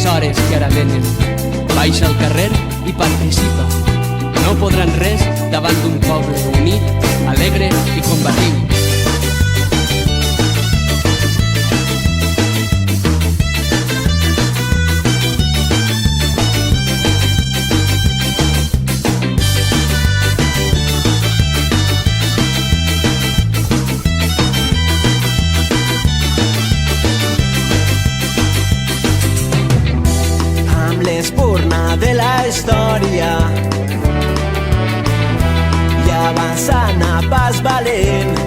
les hores que ara venen. Baixa al carrer i participa. No podran res davant d'un poble unit, alegre i combatiu. L'espurna de la història i avançant a pas valent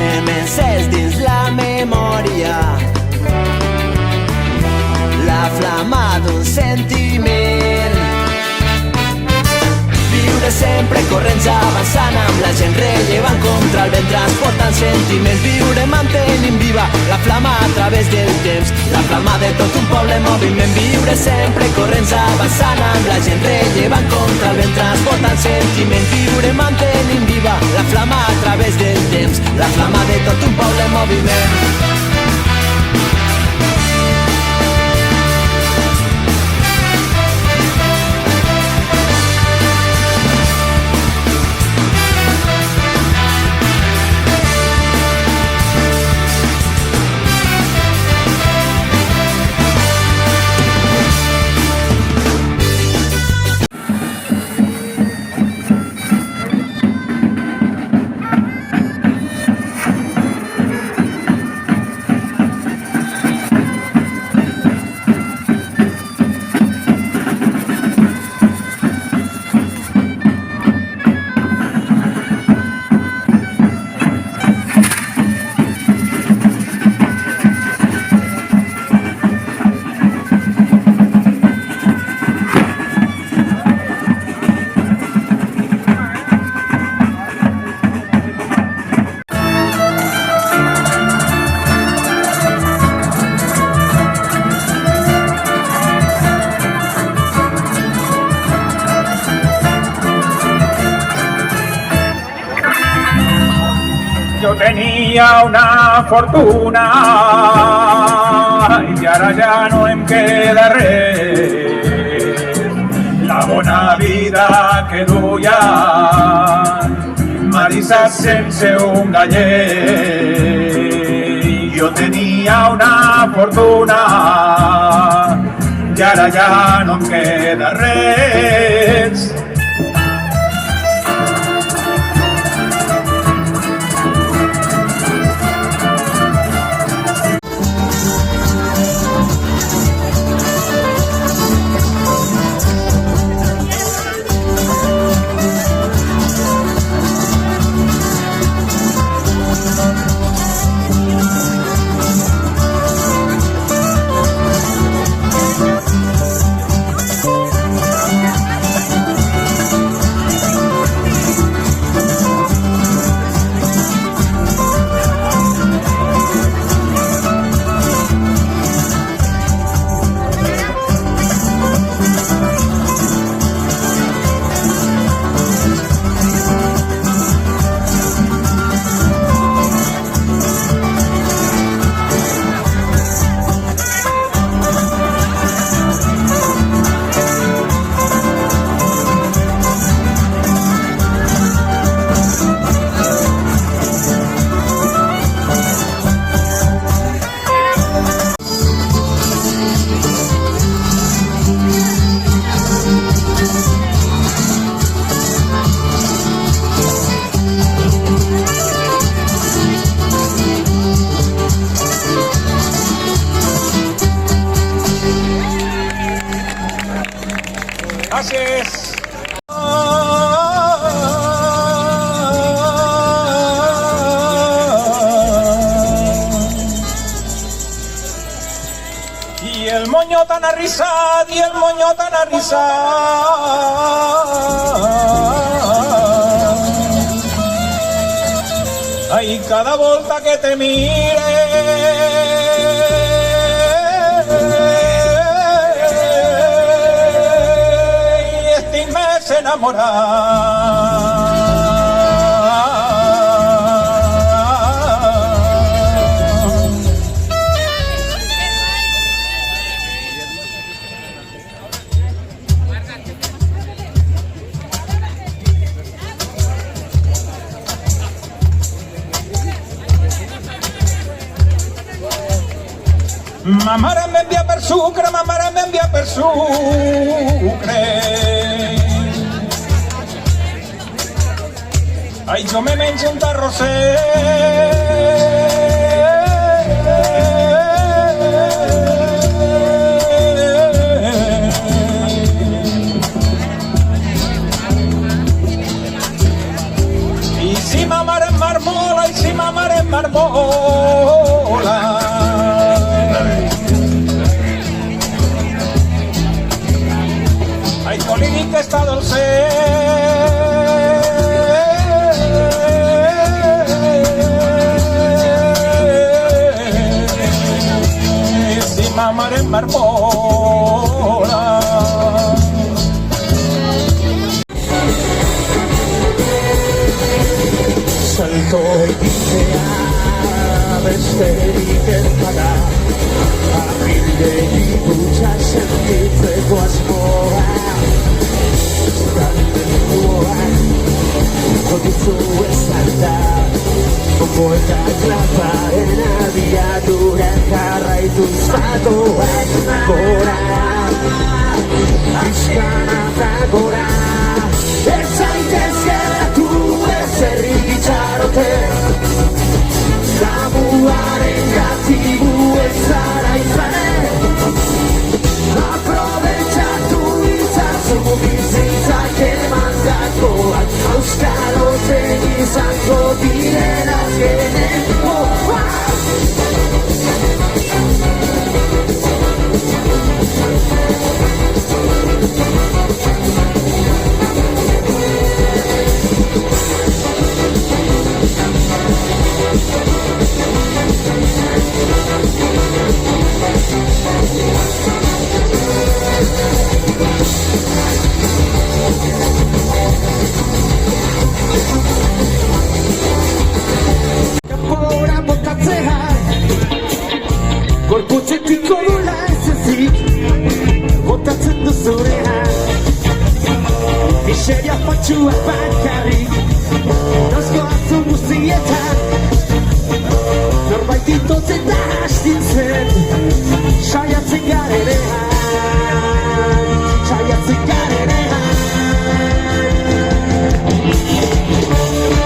hem encès dins la memòria la flama d'un sentiment. Viure sempre corrents avançant amb la gent rellevant contra el vent transportant sentiments. Viure mantenint viva la flama a través del temps, la flama de tot un poble en moviment. Viure sempre corrents avançant amb la gent rellevant contra el vent transportant sentiments. Viure mantenint viva la flama a través del temps, la flama de tot un poble en moviment. Yo tenía una fortuna y ara ja no em queda res. La bona vida que duia m'ha deixat sense un gallet. Yo tenía una fortuna y ara ja no em queda res. Gràcies. I el moño tan arrisat, i el moño tan arrisat. Ai, cada volta que te mire enamorar. Ma mare m'envia per sucre, ma mare m'envia per sucre. Ai, jo me menjo un tarrosset. I si ma mare marmola, i si ma mare marmola. Ai, jo li dic que està dolcet. Mare marmola. Salto y dice besterik ez bada Abildegi gutxa sentitzeko asmoa Zalmenduak jodizu ezan da Ongo eta klaparen abiadura jarraituz batoak gora Bizkana eta gora Ez zaitez geratu ez herri gitxarote Zabuaren gatibu ez zara izanen Aprobetxatu itzazu bizitzak emandakoak Auskaloten izango diren azkenen Gorputzetik odula ez ezik botatzen duzurean Miseria fatxuak bakarrik Nozkoazun guztietan Norbait itotzen da hastintzen Saiatzen garenean Saiatzen garenean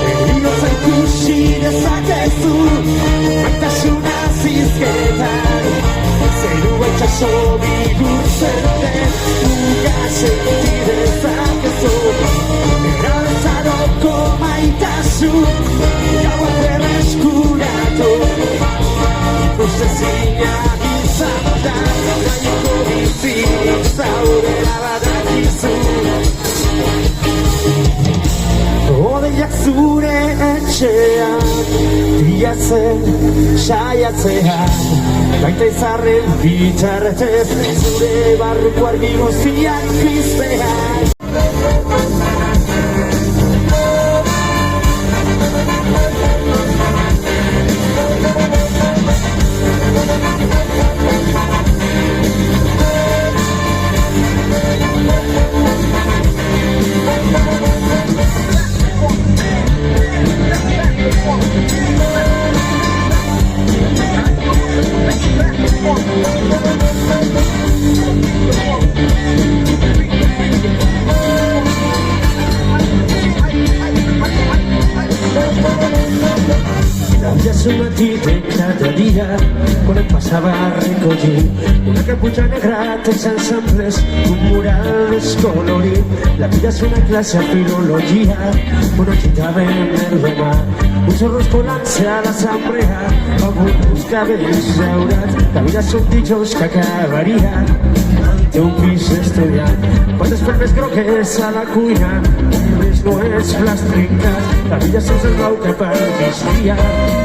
Erinoza ikusi dezakezu Maitasuna zizketan Zerua itxaso bihurtzen den Uga sentidezak ezu Erabezaroko maitasun Gaua berreskuratu Ustezina izan da Gaineko bizik zaudera badakizu Odeiak zure etxean Biatzen saiatzean Baita izarren bitxarretez Zure barruko argi guztiak piztean Ya es un matí de cada día Quan et passava a recollir una caputxa negra, tres ensembles, un mural descolorit. La vida es una clase a filologia, una quitava en el demà. Uns zorros colant-se a l'assemblea, alguns cabells daurats. La vida són dijous que acabaria té un pis estudiant. Quantes perles grogues a la cuina, més no és plàsticas. La vida se'ns el blau cap al migdia,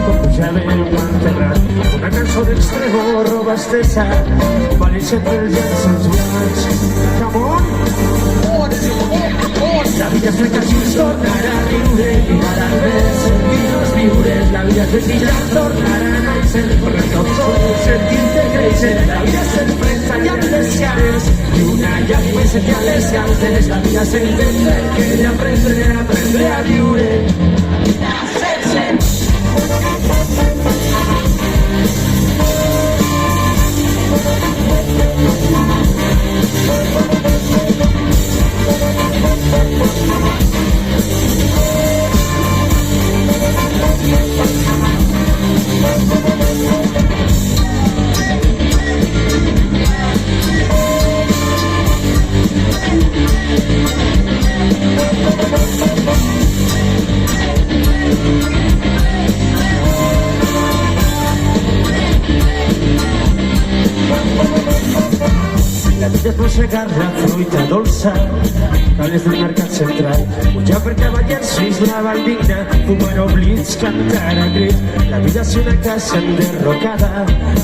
quan pujàvem enterrat. Una cançó d'extremo, roba estesa, valència entre els llençols blancs. Come on! La vida és blanca si ens tornarà a riure, i ara ves, sentir-nos viures. La vida és senzilla, tornarà a néixer, corrent tots sols, sentir-te créixer. La vida s'enfrenta i amb les cares, i una llagua i sentir les galtes. La vida s'entendre, que aprendre a viure. La vida és mossegar la fruita dolça, cales del mercat central. Pujar per cavallers fins la Valldigna, fumant oblits, cantar a crits. La vida és una casa enderrocada,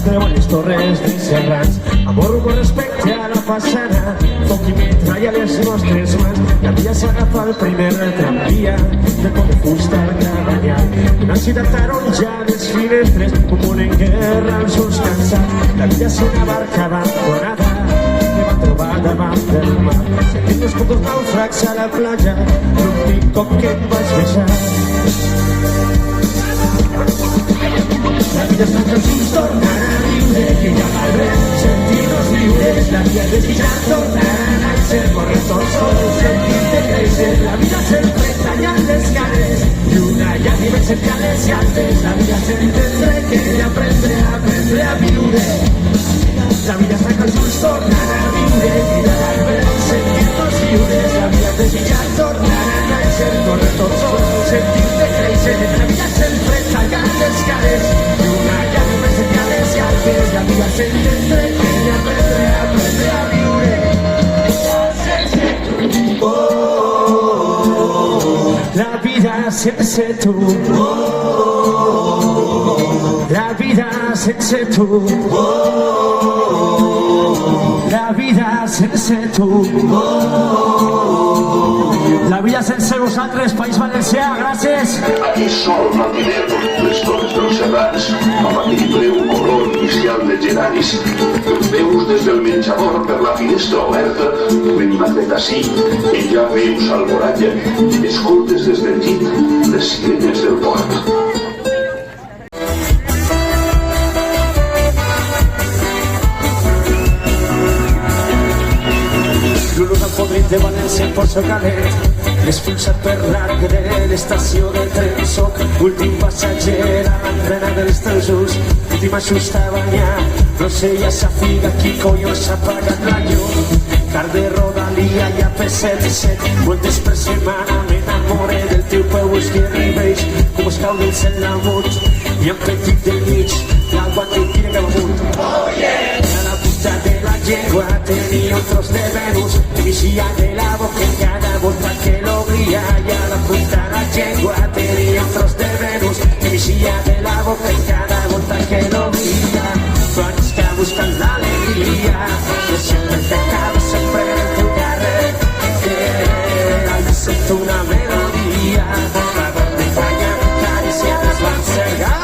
creuen les torres de serrans. Amor, humor, respecte a la façana, foc i metralla a les nostres mans. La vida s'agafa el primer tramvia, de com de fusta al Cabanyal. Una ciutat taronja dels finestres, un món en guerra als ulls cansats. La vida és una barca abandonada que va trobar davant del mar. Sentim els pocos naufrags a la platja, l'últim cop que em vaig besar. La vida és tantes ulls, tornar a viure, que ja va bé, sentir-nos lliures. La vida és desitjar, tornar a néixer, correr tot sol, sentir-te créixer. La vida sempre tallant les cares, i una llàgrima cerca les altes. La vida és entendre que he d'aprendre a viure. La vida és tancar els ulls, tornar a viure, mirar al vent, sentir-nos lliures. La vida és desitjar, tornar a néixer, correr tot sol, sentir-te créixer. La vida és sempre tallant les cares, i una llàgrima cerca les altes. La vida és entendre que he d'aprendre a viure. La vida sense tu, la vida sense tu, la vida sense tu, la vida sense vosaltres, País Valencià, gràcies. Aquí sol matiner, les torres dels serrans, a matí breu color inicial de geranis. Veus des del menjador per la finestra oberta, l'animatet ací, i ja veus al voratge, escoltes des del llit les sirenes del port. L'olor al podrit de València em posa calent, expulsat per l'arc de l'estació de tren. Soc últim passatger a l'entrena dels teus ulls, últim ajust a banyar. No sé, ja s'afiga qui collons s'ha apagat la llum. Car de Rodalia i AP7, voltes per setmana m'enamore del teu peu esquerre com es cau del cel damunt, i en petit del mig l'aigua que tira cap amunt. A la punta de la llengua tenia un tros de Venus, i m'eixia de la boca en cada volta que l'obria. I a la punta de la llengua tenia un tros de Venus, i m'eixia de la boca en cada volta que l'obria. Quan està buscant l'alegria, no sempre que acaba sempre en el teu carrer, que sento una melodia, la verde falla acariciades van ser gau.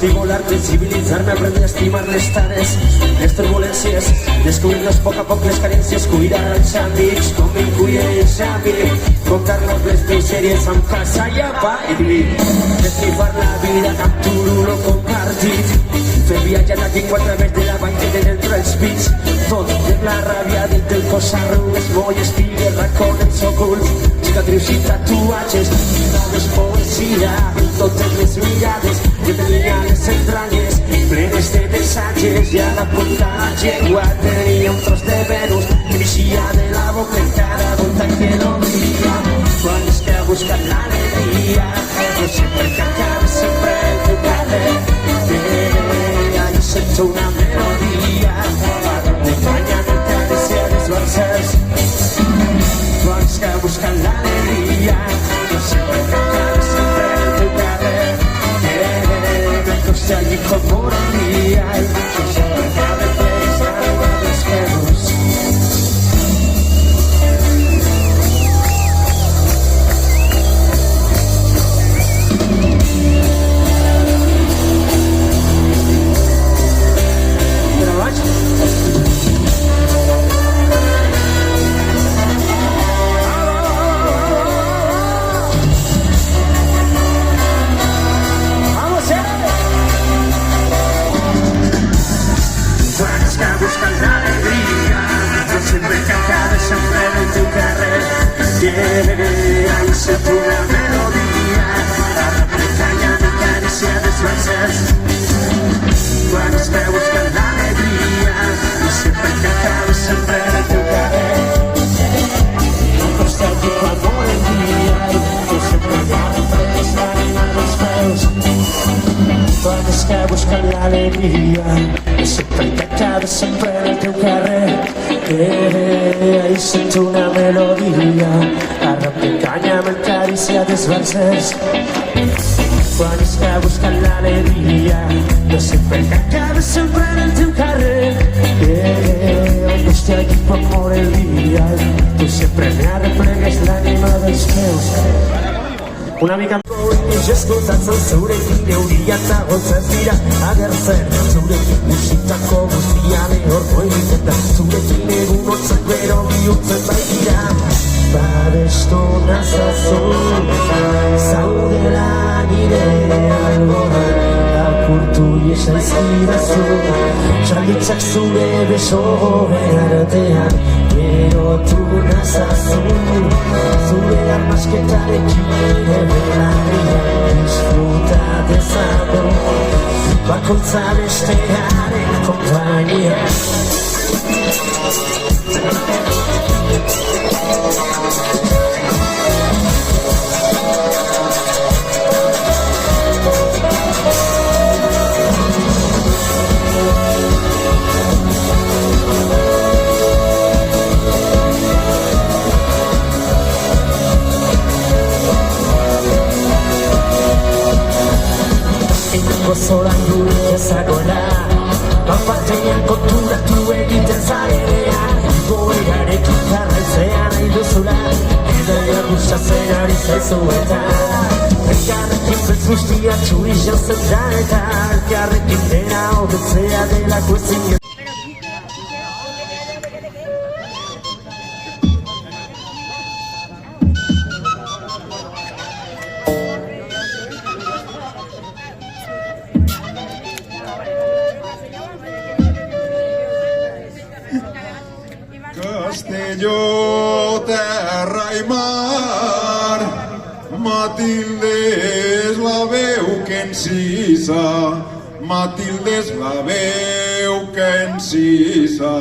Volar-te, civilitzar-me, aprendre a estimar les tares, les turbulències, descobrir-nos a poc les carències, cuidar els amics com em cuida ells a mi, contar-nos les misèries amb casa i apa i vi, destripar la vida amb turulo compartit, fer viatjar la llengua a través de la banqueta d'entre els pits, tot de la ràbia del teu cos, arrugues, molles, pigues, racons ocults, cicatrius i tatuatges, dades poesia en totes les mirades, que tenia les entranyes plenes de missatges, i a la punta de la llengua tenia un tros de Venus que m'eixia de la boca en cada volta que l'obria. Quan esteu buscant l'alegria, no sé per què acaba sempre el teu carrer, jo sento una melodia, me falla de cariciades valsers. Quan esteu buscant l'alegria, no sé per què acaba sempre el teu carrer, se allí como un día, y siempre cabe pensar en los pelos. l'alegria de sempre i peccat, sempre en el teu carrer. Ahí sento una melodia, arrap de canya amb el carícia dels versers. Quan està buscant l'alegria de sempre el peccat, sempre en el teu carrer. On estic aquí pot moure el dia, tu sempre m'arreplegues l'ànima dels meus. Una mica escoltatzen zurekin euria eta gotzaz dira agertzen, zurekin musitako guztia lehorko egiten da, zurekin egun hotzak bero bihurtzen baitira. Babestu nazazu, zaudela nire alboan, apurtu iesaizkidazu, txalditzak zure besoen artean, berotu nazazu, zure armasketarekin ere belarrian disfruta dezago, bakoitza bestearen konpainia. Zoran durik ezagoela, bapatean konturatu egiten zarenean, goegarekin jarraitzea nahi duzula, edaia gustatzen ari zaizu eta elkarrekin beltz guztia txuri jantzen da eta elkarrekin dena hobetzea delako ezin. Castelló, terra i mar, Matilde és la veu que encisa, Matilde és la veu que encisa.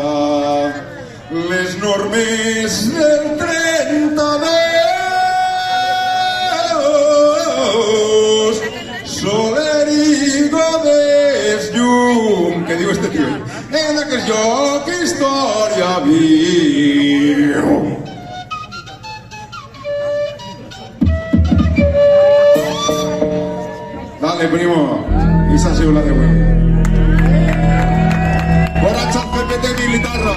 Les normes del 32, Soler i Godés, llum, què diu este tio? En aquell lloc història viu. Dale, primo, esa ha sido la de huevo. Borracha, PPT, mi guitarra.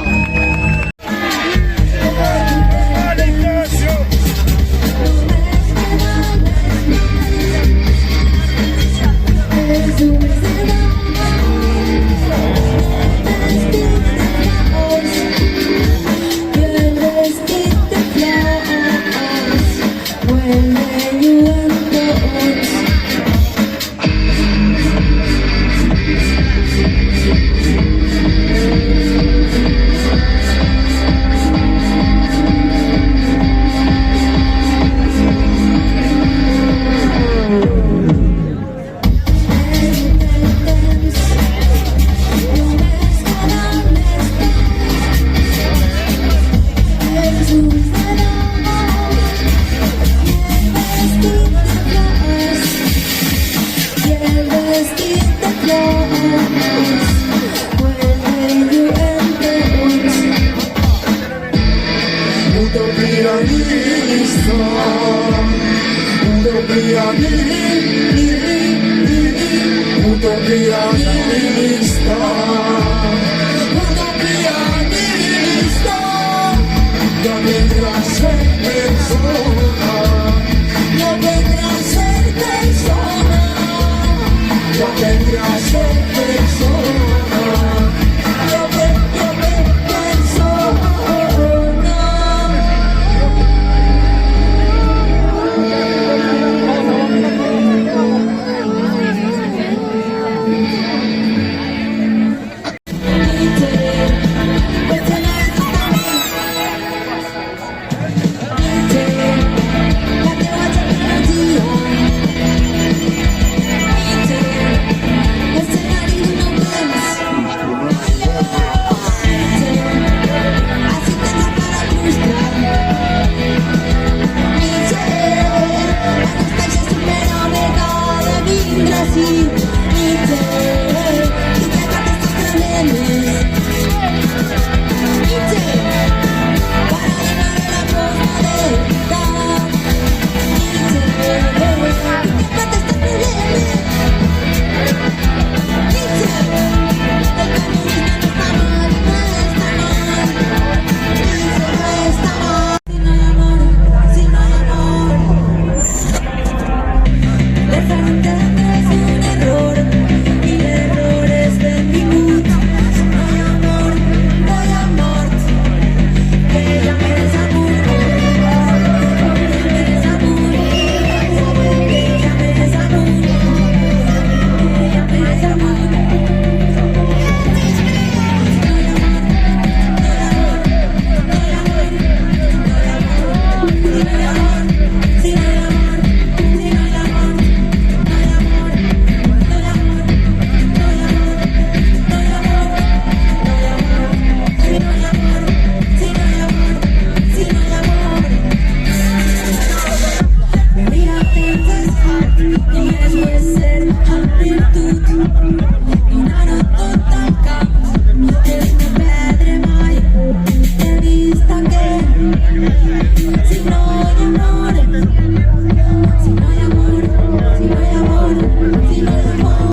Si no hay amor, si no hay amor, si no hay amor, si no hay amor,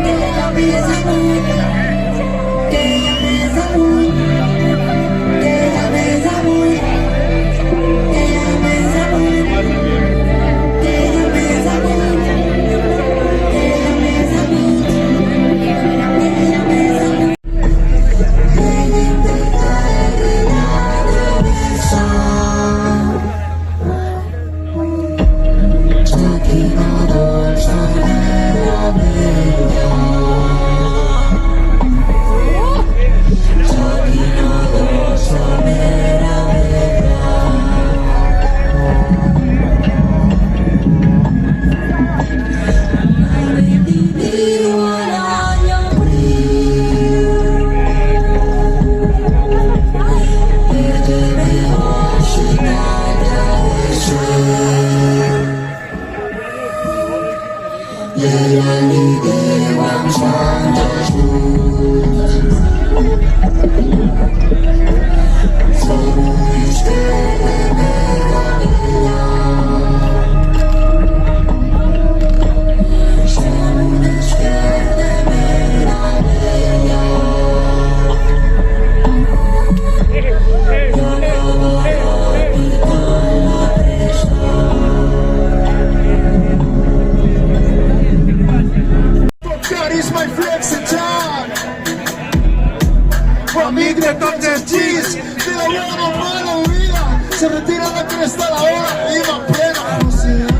que ella me desamor, que ella me desamor, que ella me desamor, que ella me desamor, que ella me desamor, que ella me desamor, que ella me desamor. Se retira la cresta a la hora, viva plena velocidad.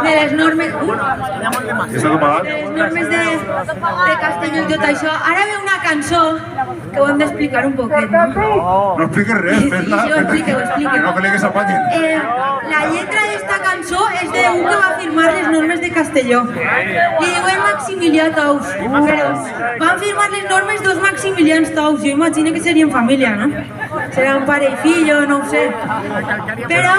de les normes... Està tot pagat? De les normes de Castelló i tot això. Ara ve una cançó que ho hem d'explicar un poquet, no? No expliques res, Sí, fes-la. ho explique. Que no que s'apanyin. La lletra d'esta cançó és d'un que va firmar les normes de Castelló. Li diuen Maximilià Tous, però van firmar les normes dos Maximilians Tous. Jo imagino que serien família, no? Seran pare i fillo, no ho sé. Però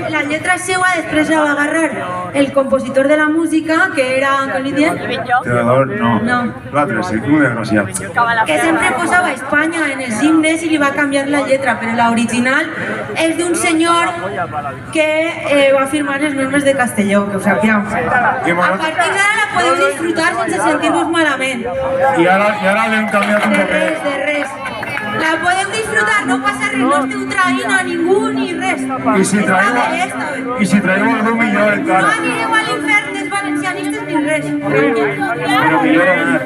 la lletra seua després la va agarrar el compositor de la música, que era, com li diuen? Teodor, no. No. L'altre, sí, un desgraciat. Que sempre posava Espanya en els himnes i li va canviar la lletra, però l'original és d'un senyor que va firmar les normes de Castelló, que ho sapíeu. A partir d'ara la podeu disfrutar sense sentir-vos malament. I ara l'hem canviat un De poquet. res, de res. La podeu disfrutar, no passa res, no esteu traint a ningú ni res. I si traiem algú millor No encara. anireu a l'infern dels valencianistes ni res. Però millor anar.